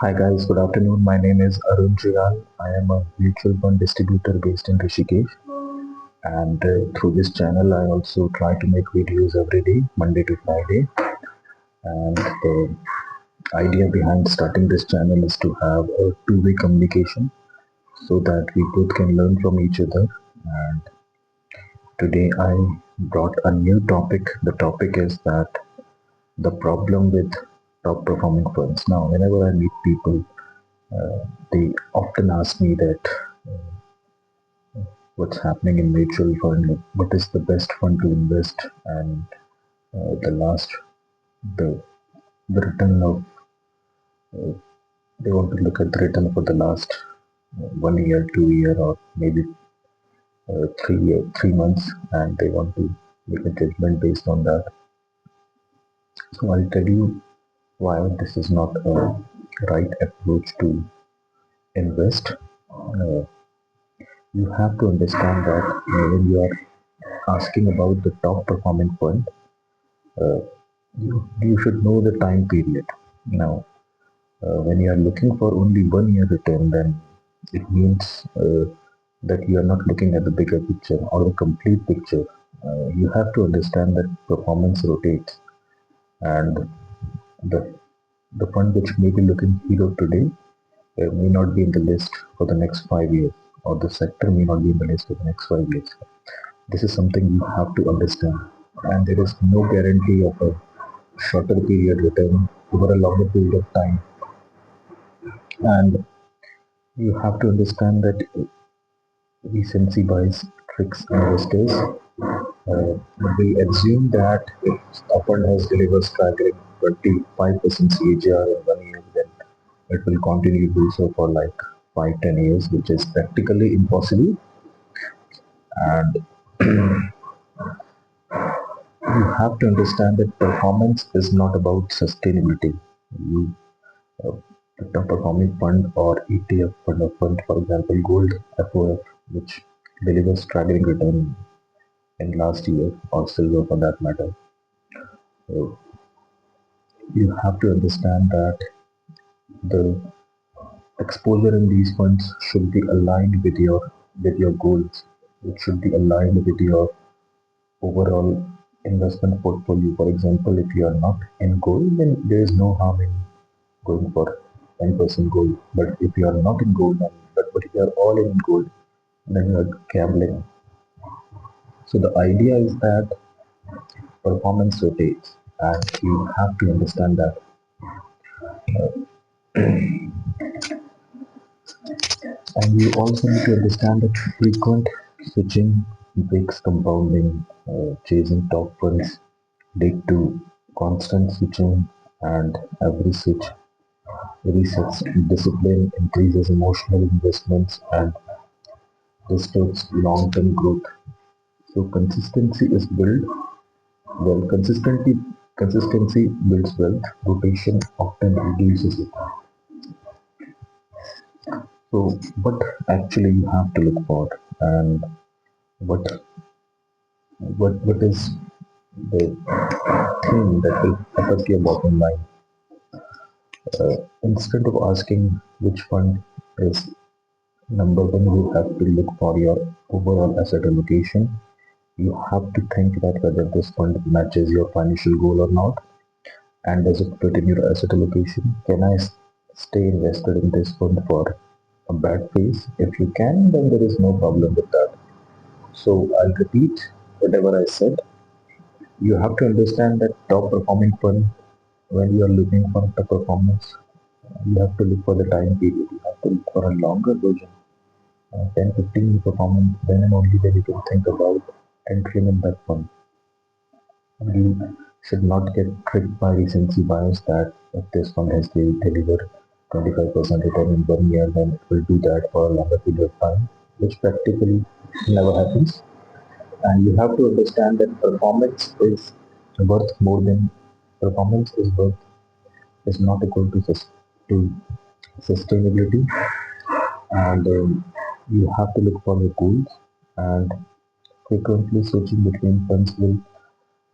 Hi guys, good afternoon. My name is Arun Juyal. I am a mutual fund distributor based in Rishikesh, and through this channel I also try to make videos every day, Monday to Friday. And the idea behind starting this channel is to have a two-way communication so that we both can learn from each other. And today I brought a new topic. The topic is that the problem with top performing funds. Now, whenever I meet people, they often ask me that what's happening in mutual fund, like what is the best fund to invest, and the last the the return of they want to look at the return for the last 1 year, 2 year, or maybe 3 months, and they want to make a judgment based on that. So I'll tell you why this is not a right approach to invest. You have to understand that when you are asking about the top performing fund, you should know the time period. Now, when you are looking for only 1 year return, then it means that you are not looking at the bigger picture or the complete picture. You have to understand that performance rotates, and the the fund which may be looking hero today may not be in the list for the next 5 years, or the sector may not be in the list for the next 5 years. This is something you have to understand, and there is no guarantee of a shorter period return over a longer period of time. And you have to understand that recency bias tricks investors. We assume that if a fund has delivered staggering 25% CAGR in 1 year, then it will continue to do so for like 5, 10 years, which is practically impossible. And you have to understand that performance is not about sustainability. You uh, the top performing fund or ETF fund, or fund, for example, gold FOF, which delivers staggering return in last year, or silver for that matter. So you have to understand that the exposure in these funds should be aligned with your goals. It should be aligned with your overall investment portfolio. For example, if you are not in gold, then there is no harm in going for 10% gold. But if you are not in gold, but if you are all in gold, then you are gambling. So the idea is that performance rotates, and you have to understand that. And you also need to understand that frequent switching breaks compounding. Chasing top funds lead to constant switching, and every switch resets discipline, increases emotional investments, and disturbs long-term growth. So consistency is built. Well, consistency builds wealth. Rotation often reduces it. So, what actually you have to look for, and what what is the thing that will affect your bottom line? Instead of asking which fund is number one, you have to look for your overall asset allocation. You have to think that whether this fund matches your financial goal or not, and does it fit in your asset allocation. Can I stay invested in this fund for a bad phase? If you can, then there is no problem with that. So I'll repeat whatever I said. You have to understand that top performing fund, when you are looking for top performance, you have to look for the time period. You have to look for a longer version, 10, 15 year performance. Then and only then you can think about entering in that fund. You should not get tricked by recency bias that if this fund has delivered 25% return in 1 year, then it will do that for a longer period of time, which practically never happens. And you have to understand that worth more than performance is not equal to sustainability, and you have to look for your goals, and frequently switching between funds will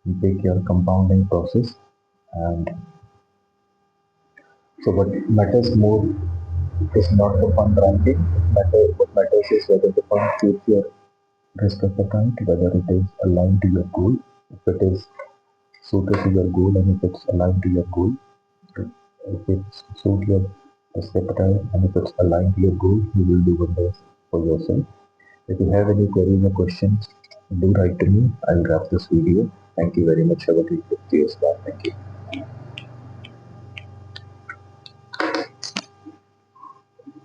break your compounding process. And So what matters more is not the fund ranking. What matters is whether the fund suits your risk appetite, whether it is aligned to your goal. If it is suited to your goal and if it's aligned to your goal, if it's suit your risk appetite and if it's aligned to your goal, you will do wonders for yourself. If you have any queries or questions, do write to me. I'll wrap this video. Thank you very much. Have a great day. Cheers. Bye. Thank you.